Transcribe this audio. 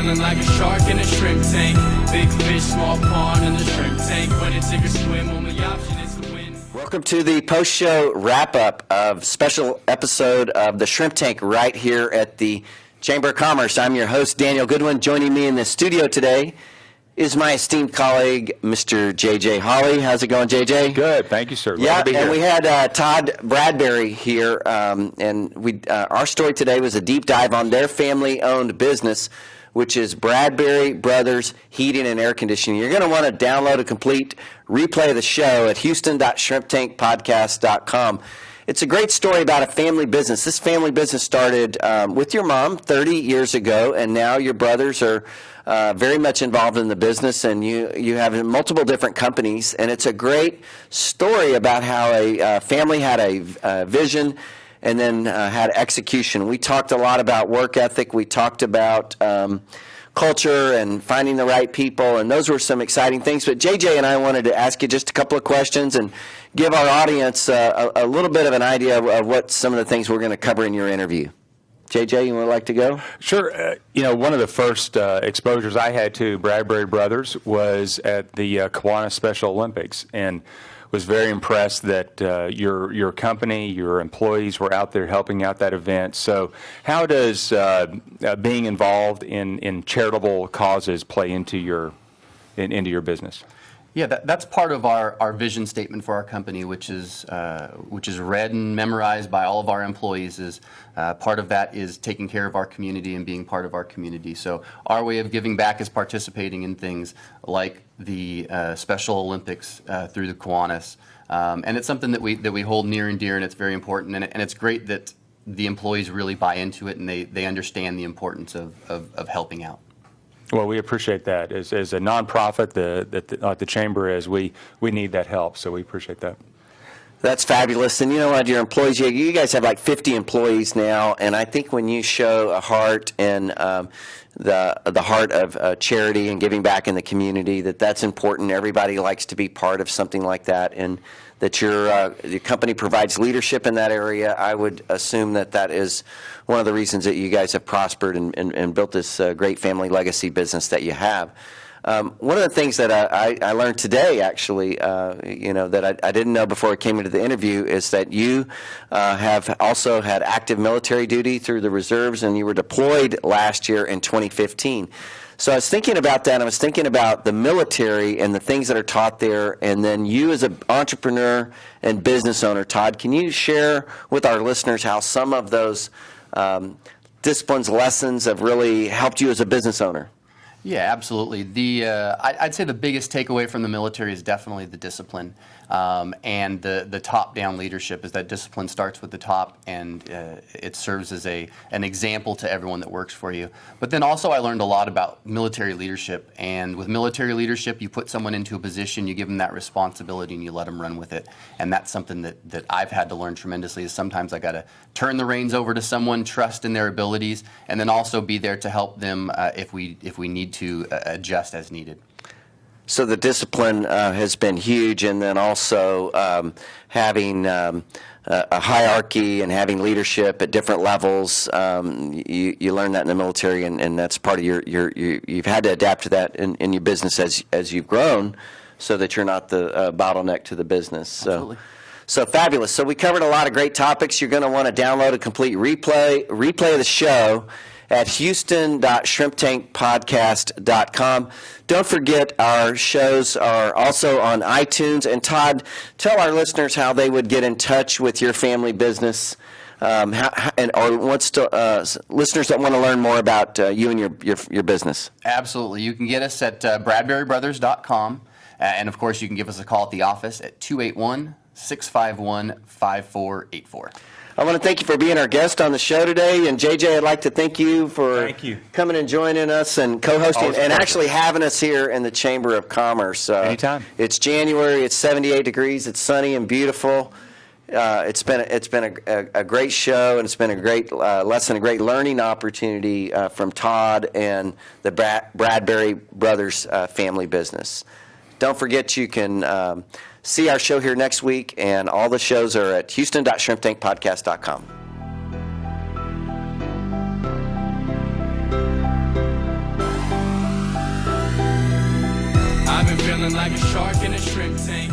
feeling like a shark in a shrimp tank. Big fish, small pond in the shrimp tank. When it's sink or swim, only option is to win. Welcome to the post-show wrap-up of special episode of the Shrimp Tank right here at the Chamber of Commerce. I'm your host, Daniel Goodwin. Joining me in the studio today is my esteemed colleague, Mr. J.J. Hawley. How's it going, J.J.? Good, thank you, sir. Glad Yeah, to be here. and we had Todd Bradbury here, and our story today was a deep dive on their family-owned business, which is Bradbury Brothers Heating and Air Conditioning. You're going to want to download a complete replay of the show at houston.shrimptankpodcast.com. It's a great story about a family business. This family business started with your mom 30 years ago, and now your brothers are very much involved in the business, and you have multiple different companies. And it's a great story about how a family had a vision and then had execution. We talked a lot about work ethic. We talked about culture and finding the right people, and those were some exciting things. But JJ and I wanted to ask you just a couple of questions and give our audience a little bit of an idea of what some of the things we're going to cover in your interview. JJ, you would like to go? Sure. One of the first exposures I had to Bradbury Brothers was at the Kiwanis Special Olympics, and was very impressed that your company, your employees were out there helping out that event. So how does being involved in charitable causes play into your business? Yeah, that's part of our vision statement for our company, which is read and memorized by all of our employees. Is part of that is taking care of our community and being part of our community. So our way of giving back is participating in things like the Special Olympics through the Kiwanis, and it's something that we hold near and dear, and it's very important. And it's great that the employees really buy into it and they understand the importance of helping out. Well, we appreciate that. As a nonprofit that the Chamber is, we need that help, so we appreciate that. That's fabulous. And you know what, your employees, you guys have like 50 employees now, and I think when you show a heart and the heart of charity and giving back in the community, that's important. Everybody likes to be part of something like that, and that your company provides leadership in that area. I would assume that is one of the reasons that you guys have prospered and built this great family legacy business that you have. One of the things that I learned today, actually, that I didn't know before I came into the interview, is that you have also had active military duty through the reserves, and you were deployed last year in 2015. So I was thinking about that, and I was thinking about the military and the things that are taught there, and then you as an entrepreneur and business owner, Todd, can you share with our listeners how some of those disciplines, lessons have really helped you as a business owner? Yeah, absolutely. I'd say the biggest takeaway from the military is definitely the discipline, and the top-down leadership. Is that discipline starts with the top, and it serves as an example to everyone that works for you. But then also I learned a lot about military leadership, and with military leadership, you put someone into a position, you give them that responsibility, and you let them run with it. And that's something that I've had to learn tremendously, is sometimes I got to turn the reins over to someone, trust in their abilities, and then also be there to help them if we need to adjust as needed. So the discipline has been huge, and then also having a hierarchy and having leadership at different levels. You learn that in the military, and that's part of you've had to adapt to that in your business as you've grown, so that you're not the bottleneck to the business. Absolutely. So fabulous. So we covered a lot of great topics. You're going to want to download a complete replay of the show at houston.shrimptankpodcast.com. Don't forget, our shows are also on iTunes. And Todd, tell our listeners how they would get in touch with your family business, listeners that want to learn more about you and your business. Absolutely. You can get us at bradburybrothers.com. And, of course, you can give us a call at the office at 281-651-5484. I want to thank you for being our guest on the show today. And, JJ, I'd like to thank you for coming and joining us and co-hosting and actually having us here in the Chamber of Commerce. Anytime. It's January. It's 78 degrees. It's sunny and beautiful. It's been a great show, and it's been a great lesson, a great learning opportunity from Todd and the Bradbury Brothers family business. Don't forget, you can see our show here next week, and all the shows are at houston.shrimptankpodcast.com. Swimming, feeling like a shark in a shrimp tank.